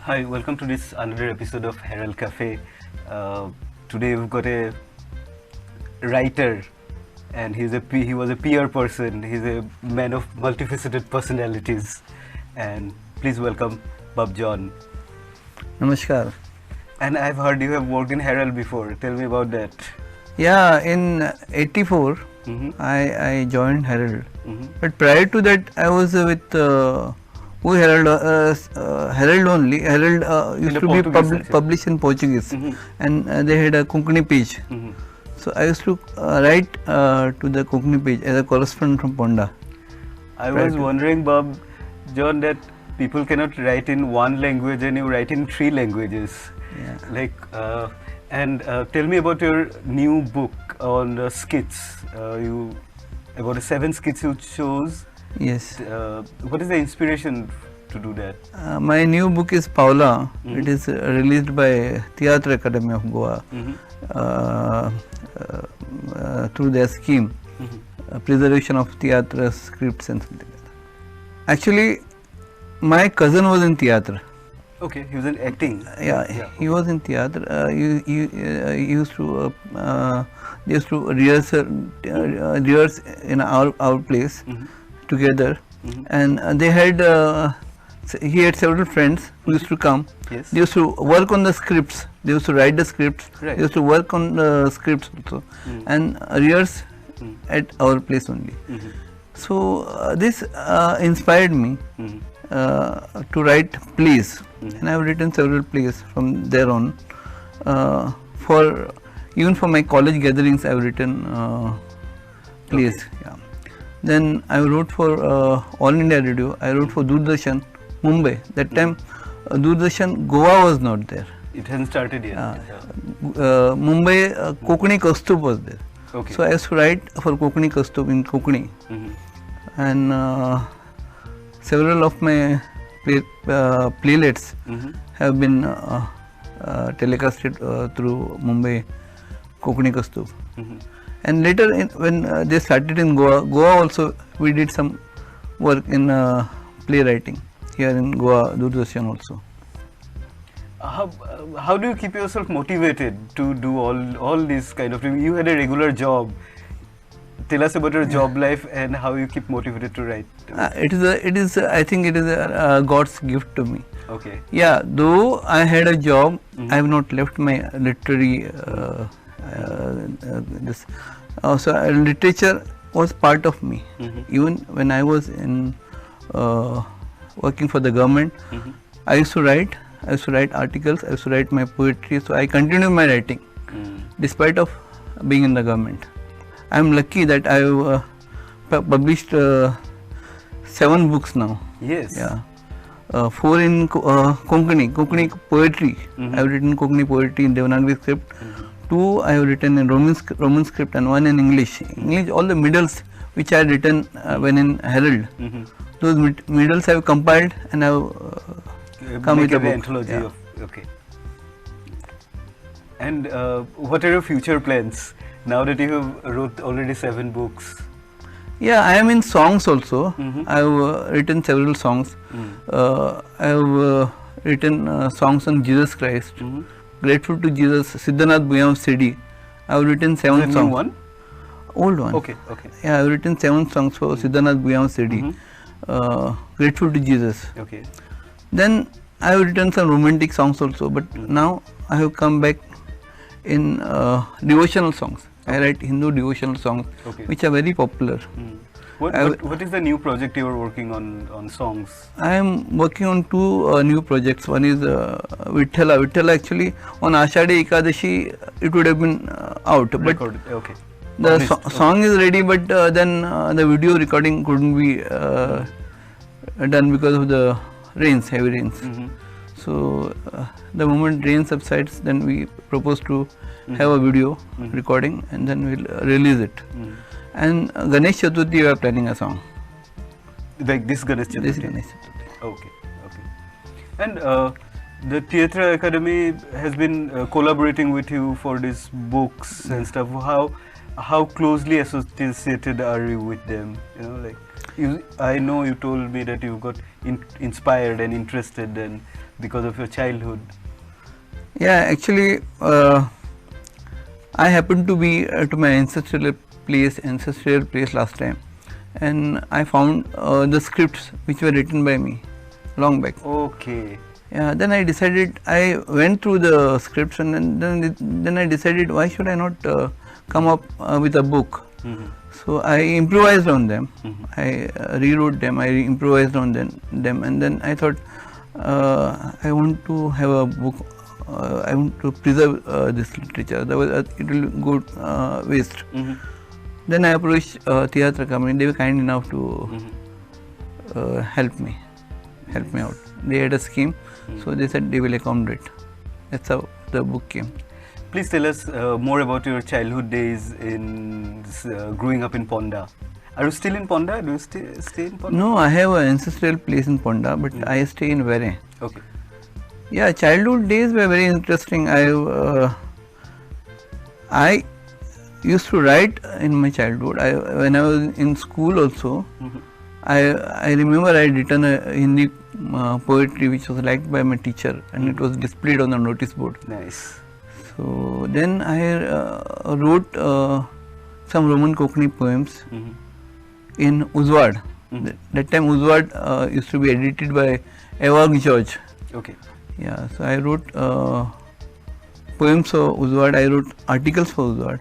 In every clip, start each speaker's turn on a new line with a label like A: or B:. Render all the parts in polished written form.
A: Hi, welcome to this another episode of Herald Cafe. Today we've got a writer, and he was a PR person. He's a man of multifaceted personalities. And please welcome Poet John.
B: Namaskar.
A: And I've heard you have worked in Herald before. Tell me about that.
B: Yeah, in '84 I joined Herald. But prior to that I was with Herald only. Herald used to be published in Portuguese, and they had a Konkani page. So I used to write to the Konkani page as a correspondent from Ponda.
A: I was wondering, Bob John, that people cannot write in one language and you write in 3 languages.
B: Yeah.
A: Tell me about your new book on skits. About 7 skits you chose.
B: Yes.
A: What is the inspiration to do that?
B: My new book is Paula. It is released by Tiatr Academy of Goa through their scheme, preservation of tiatr scripts and something like that. Actually, my cousin was in tiatr.
A: Okay, he was in acting.
B: Yeah, he was in theatre. He used to rehearse in our place together, and they had he had several friends who used to come.
A: Yes.
B: They used to work on the scripts. They used to write the scripts.
A: Right.
B: They used to work on the scripts also, and rehearse at our place only. So this inspired me to write plays, and I have written several plays from there on. Even for my college gatherings, I have written plays.
A: Okay.
B: Yeah. Then I wrote for All India Radio. I wrote for Doordarshan, Mumbai. That time, Doordarshan Goa was not there.
A: It hasn't started yet.
B: Mumbai Konkani Kastub was there.
A: Okay.
B: So I used to write for Konkani Kastub in Konkani, and several of my playlets have been telecasted through Mumbai Konkani Kastub. And later, when they started in Goa also we did some work in playwriting here in Goa, Doordarshan also.
A: How do you keep yourself motivated to do all these kind of things? You had a regular job. Tell us about your job life and how you keep motivated to write.
B: It is. I think it is God's gift to me.
A: Okay.
B: Yeah, though I had a job, I have not left my literary. So literature was part of me. Even when I was in working for the government, I used to write. I used to write articles. I used to write my poetry. So I continue my writing, despite of being in the government. I am lucky that I have published 7 books now.
A: Yes.
B: Yeah. 4 in Konkani poetry. I have written Konkani poetry in Devnagri script. 2 I have written in Roman script, and 1 in English. English, all the middles which I had written when in Herald. Those middles I have compiled and I have come with a book.
A: Anthology
B: Yeah.
A: of, okay. And what are your future plans now that you have wrote already 7 books?
B: Yeah, I am in songs also. I have written several songs. I have written songs on Jesus Christ. Grateful to Jesus, Siddhanath Bhuyam CD. I have written 7 songs.
A: New one?
B: Old one.
A: Okay.
B: Yeah, I have written 7 songs for Siddhanath Bhuyam CD. Grateful to Jesus.
A: Okay.
B: Then I have written some romantic songs also, but now I have come back in devotional songs. I write Hindu devotional songs, which are very popular.
A: What is the new project you are working on songs?
B: I am working on 2 new projects. One is Vithala. Vithala actually on Ashadi Ekadashi it would have been out, but
A: Recorded. Okay.
B: the song is ready, but then the video recording couldn't be done because of the rains, heavy rains. So the moment rain subsides, then we propose to have a video recording, and then we'll release it. And Ganesh Chaturthi we are planning a song.
A: Like this Ganesh Chaturthi?
B: This Ganesh Chaturthi.
A: Okay. And the Tiatr Academy has been collaborating with you for these books and stuff. How closely associated are you with them? You know, like I know you told me that you got inspired and interested and because of your childhood.
B: Yeah, actually, I happened to be to my ancestral place last time, and I found the scripts which were written by me long back.
A: Okay.
B: Yeah, then I decided, I went through the scripts, and then I decided, why should I not come up with a book? So I improvised on them. I rewrote them, I improvised on them, and then I thought, I want to have a book. I want to preserve this literature, otherwise it will go waste. Then I approached tiatr company. They were kind enough to help me out. They had a scheme, so they said they will accommodate. That's how the book came.
A: Please tell us more about your childhood days in growing up in Ponda. Are you still in Ponda? Do you stay in Ponda?
B: No, I have an ancestral place in Ponda, but I stay in Vere.
A: Okay.
B: Yeah, childhood days were very interesting. I used to write in my childhood. When I was in school also, I remember I had written a Hindi poetry which was liked by my teacher, and it was displayed on the notice board.
A: Nice.
B: So then I wrote some Roman Konkani poems in Uzwad. That time Uzwad used to be edited by Aguiar George.
A: Okay.
B: Yeah, so I wrote poems for Uzwad, I wrote articles for Uzwad.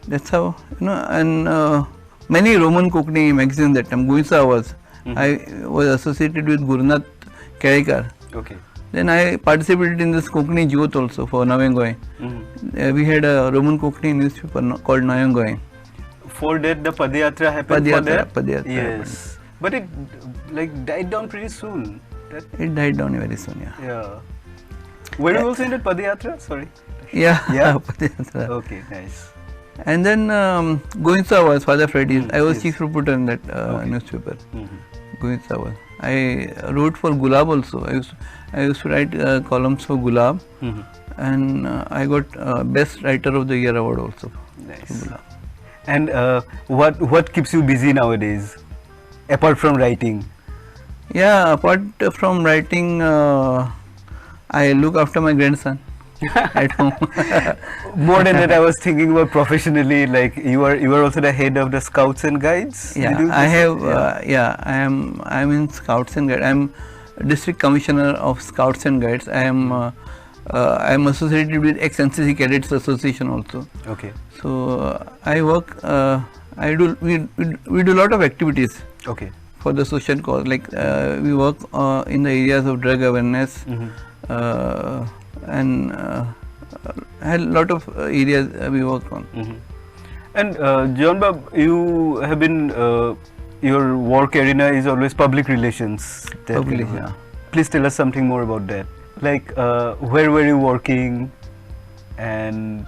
B: That's how, and many Roman Konkani magazines that time, Guisa was. I was associated with Gurunath Kerekar.
A: Okay.
B: Then I participated in this Konkani Jyot also for Navyangoy. We had a Roman Konkani newspaper called Navyangoy.
A: For that, the Padayatra happened.
B: Padayatra.
A: Yes. But it died down pretty soon.
B: It died down very soon, yeah.
A: Yeah. Were you also in that Padayatra? Sorry.
B: Yeah.
A: Padayatra. Okay, nice.
B: And then Goinsa was Father Freddy's. I was chief reporter in that newspaper. Goinsa was. I wrote for Gulab also. I used to write columns for Gulab, and I got Best Writer of the Year award also.
A: Nice. And what keeps you busy nowadays, apart from writing?
B: Yeah, apart from writing, I look after my grandson at home.
A: More than that, I was thinking about professionally. Like you are also the head of the Scouts and Guides.
B: Yeah, I have. I'm in Scouts and Guides. I'm District Commissioner of Scouts and Guides. I am associated with ex-NCC Cadets Association also.
A: Okay.
B: So I work. We do a lot of activities.
A: Okay.
B: For the social cause, like we work in the areas of drug awareness, and had a lot of areas we work on.
A: And John Bab, you have been your work arena is always public relations.
B: Public, yeah.
A: Please tell us something more about that. Like where were you working, and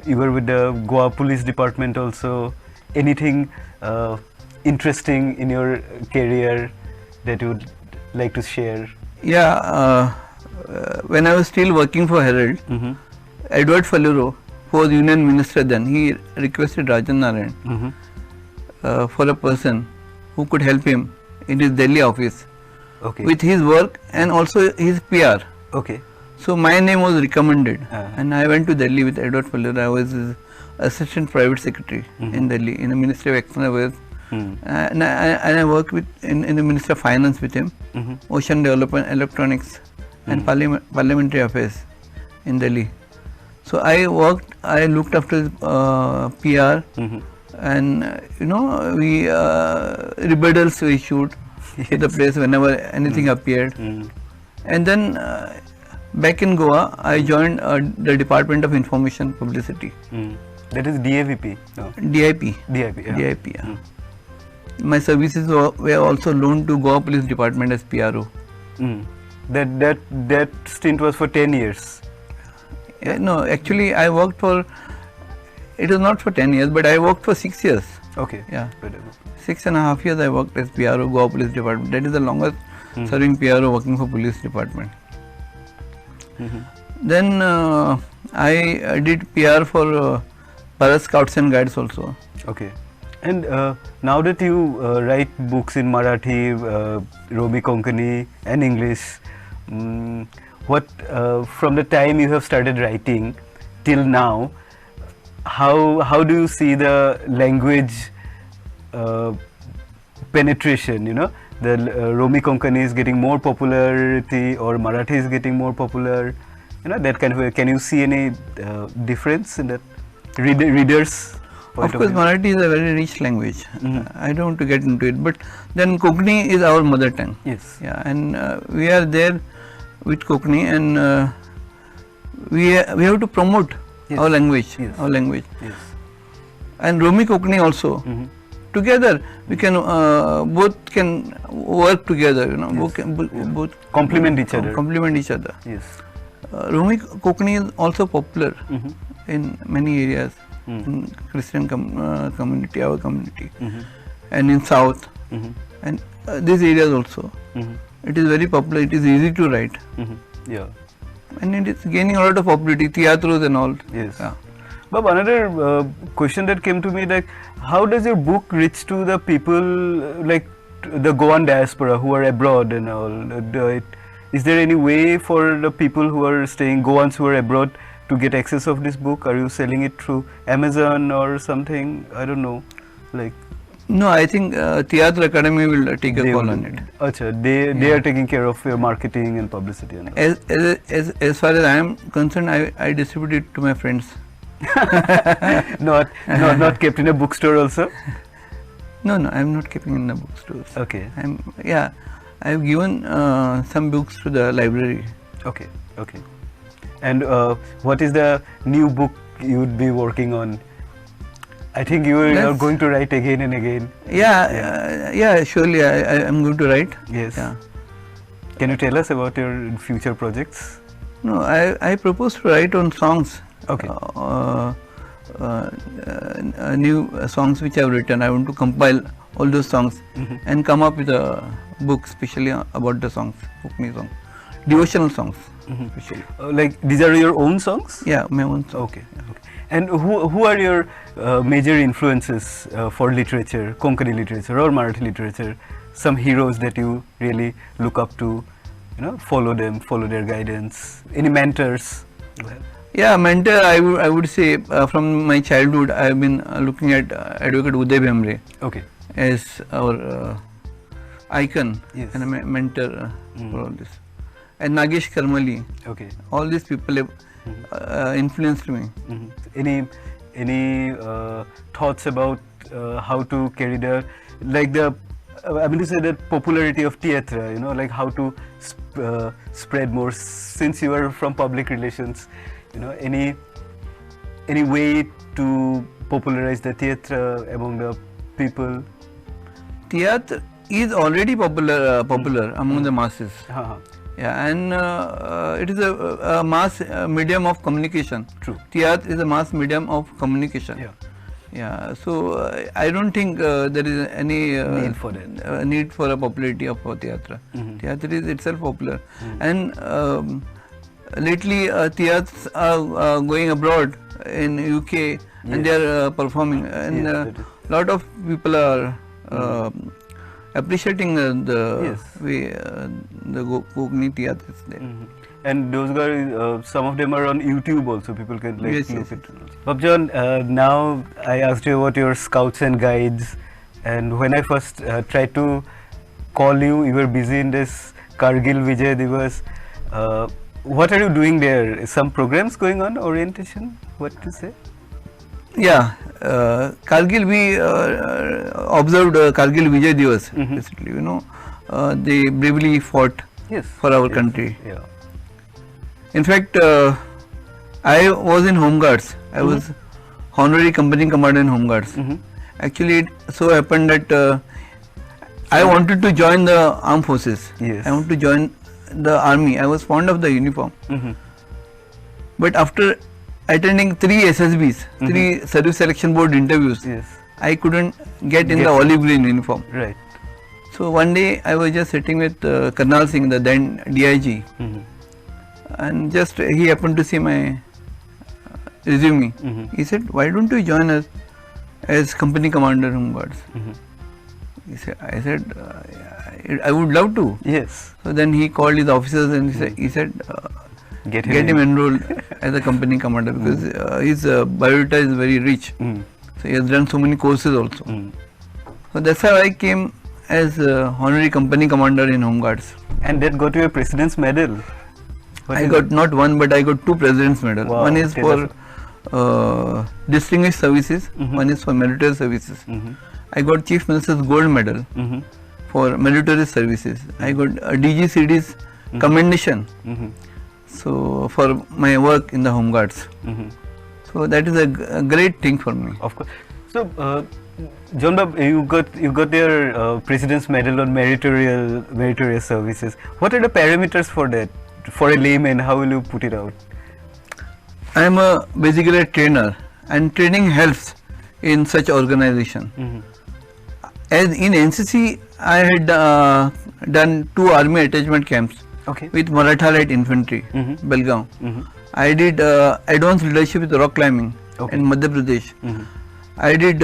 A: you were with the Goa Police Department also. Anything interesting in your career that you would like to share?
B: Yeah, when I was still working for Herald, Edward Faluro, who was Union Minister then, he requested Rajan Narayan for a person who could help him in his Delhi office with his work and also his PR.
A: Okay.
B: So my name was recommended, and I went to Delhi with Edward Faluro. I was his assistant private secretary in Delhi in the Ministry of External Affairs. And I worked in the Ministry of Finance with him, Ocean Development, Electronics, and Parliamentary Affairs in Delhi. So I looked after his PR, and we rebuttals we issued to the place whenever anything appeared. And then back in Goa, I joined the Department of Information Publicity.
A: That is DAVP? No.
B: DIP.
A: DIP,
B: yeah. My services were also loaned to Goa Police Department as PRO.
A: That stint was for 10 years?
B: No, actually I worked for, it was not for 10 years, but I worked for 6 years.
A: Okay.
B: Yeah. 6.5 years I worked as PRO, Goa Police Department. That is the longest serving PRO working for Police Department. Then I did PR for Bharat Scouts and Guides also.
A: Okay. And now that you write books in Marathi, Romi Konkani and English, what from the time you have started writing till now, how do you see the language penetration? You know, the Romi Konkani is getting more popularity, or Marathi is getting more popular. You know, that kind of way. Can you see any difference in that readers?
B: Of course, Marathi is a very rich language. I don't want to get into it, but then Konkani is our mother tongue.
A: Yes.
B: Yeah, and we are there with Konkani, and we have to promote our language.
A: Yes.
B: Our language.
A: Yes.
B: And Romi Konkani also. Together, we can both can work together. You know, both
A: complement each other.
B: Complement each other.
A: Yes.
B: Romi Konkani is also popular in many areas. In Christian community, our community, and in South, and these areas also. It is very popular. It is easy to write.
A: Yeah.
B: And it is gaining a lot of popularity, tiatros and all.
A: Yes.
B: Yeah.
A: But another question that came to me, like, how does your book reach to the people, like the Goan diaspora who are abroad and all? Is there any way for the people who are staying, Goans who are abroad, to get access of this book? Are you selling it through Amazon or something? I don't know. Like,
B: no, I think Tiatr Academy will take a call on it.
A: Achha, they are taking care of your marketing and publicity. And
B: as far as I am concerned, I distribute it to my friends.
A: not kept in a bookstore also?
B: No, I am not keeping in the bookstores.
A: Okay.
B: I have given some books to the library.
A: Okay. And what is the new book you would be working on? I think you are going to write again and again.
B: Yeah, surely I am going to write.
A: Yes.
B: Yeah.
A: Can you tell us about your future projects?
B: No, I propose to write on songs.
A: Okay.
B: New songs which I have written. I want to compile all those songs and come up with a book specially about the songs, Konkani songs, devotional songs.
A: Like these are your own songs?
B: Yeah, my own songs.
A: Okay. And who are your major influences for literature, Konkani literature or Marathi literature? Some heroes that you really look up to, follow their guidance. Any mentors?
B: Yeah, mentor. I would say from my childhood I have been looking at Advocate Uday Bhemre.
A: Okay.
B: As our icon and a mentor for all this. And Nagesh Karmali.
A: Okay.
B: All these people have influenced me.
A: Any thoughts about how to carry the popularity of tiatr, like how to spread more, since you are from public relations, any way to popularize the tiatr among the people?
B: Tiatr is already popular among the masses. Yeah, and it is a mass medium of communication.
A: True.
B: Tiatr is a mass medium of communication. Yeah. So I don't think there is any
A: need for that.
B: Need for a popularity of tiatr. Tiatr is itself popular, and lately tiatrs are going abroad in UK and they are performing, and lot of people are appreciating the way the Konkani tiatr is there.
A: And those guys, some of them are on YouTube also. People can look it. Poet John, now I asked you about your scouts and guides, and when I first tried to call you, you were busy in this Kargil Vijay Divas. What are you doing there? Some programs going on? Orientation? What to say?
B: Yeah, Kargil, we observed Kargil Vijay Divas. Basically, they bravely fought for our country.
A: Yeah.
B: In fact, I was in Home Guards. I was honorary company commander in Home Guards. Actually, it so happened that I wanted to join the armed forces. I wanted to join the army. I was fond of the uniform. But after attending 3 SSBs, 3 Service Selection Board interviews, I couldn't get in the olive green uniform.
A: Right.
B: So one day I was just sitting with Karnal Singh, the then DIG, and just he happened to see my resume. He said, "Why don't you join us as company commander in Home Guards?" I said, I would love to.
A: Yes.
B: So then he called his officers and he said, get him enrolled as a company commander, because his biodata is very rich. So he has done so many courses also. So that's how I came as honorary company commander in Home Guards.
A: And that got you a President's Medal.
B: I got not one, but I got 2 President's Medal.
A: Wow,
B: one is for distinguished services, one is for meritorious services. I got Chief Minister's Gold Medal for meritorious services. I got DGCD's commendation. So for my work in the Home Guards. So that is a great thing for me.
A: Of course. So John Bab, you got your President's Medal on meritorious services. What are the parameters for that? For a layman, how will you put it out?
B: I am basically a trainer, and training helps in such organization. As in NCC, I had done 2 army attachment camps with Maratha Light Infantry, Belgaum. I did advanced leadership with rock climbing in Madhya Pradesh. I did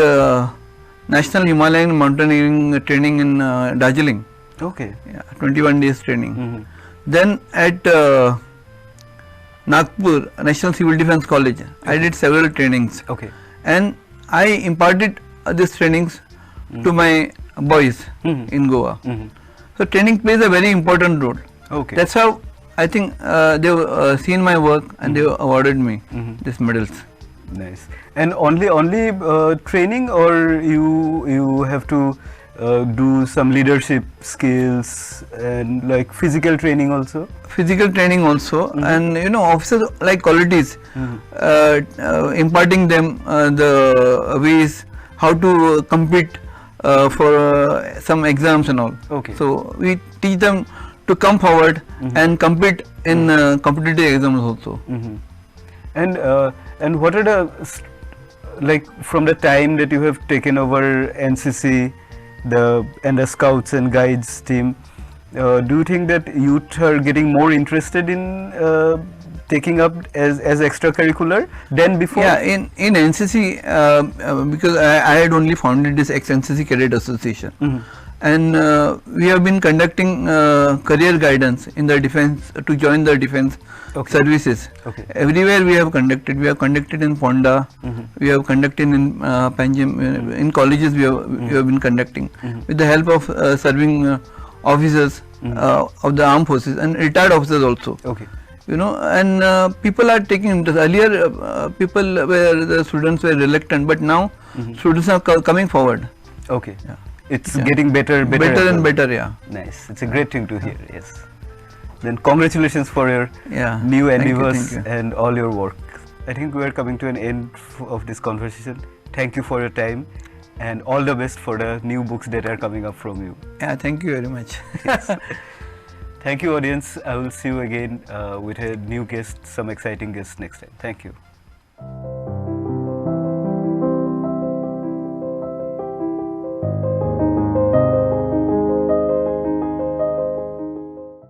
B: National Himalayan Mountaineering training in Darjeeling. 21 days training. Then at Nagpur National Civil Defence College, I did several trainings. And I imparted these trainings to my boys in Goa. So training plays a very important role. That's how I think they've seen my work and they've awarded me these medals.
A: Nice. And only training, or you have to do some leadership skills and like physical training also?
B: Physical training also, and officers like qualities, imparting them the ways how to compete for some exams and all. So we teach them to come forward and compete in competitive exams also.
A: And what are the, like, from the time that you have taken over NCC and the Scouts and Guides team, do you think that youth are getting more interested in taking up as extracurricular than before?
B: Yeah, in NCC, because I had only founded this ex-NCC Cadet Association, and we have been conducting career guidance in the defense to join the defense services. Everywhere we have conducted. We have conducted in Ponda, we have conducted in Panjim, in colleges we have been conducting with the help of serving officers of the armed forces and retired officers also. And people are taking interest. Earlier the students were reluctant, but now students are coming forward.
A: It's getting better
B: and better. Yeah.
A: Nice. It's a great thing to hear. Yes. Then congratulations for your new endeavors and all your work. I think we are coming to an end of this conversation. Thank you for your time, and all the best for the new books that are coming up from you.
B: Yeah, thank you very much.
A: Yes. Thank you, audience. I will see you again with a new guest, some exciting guests next time. Thank you.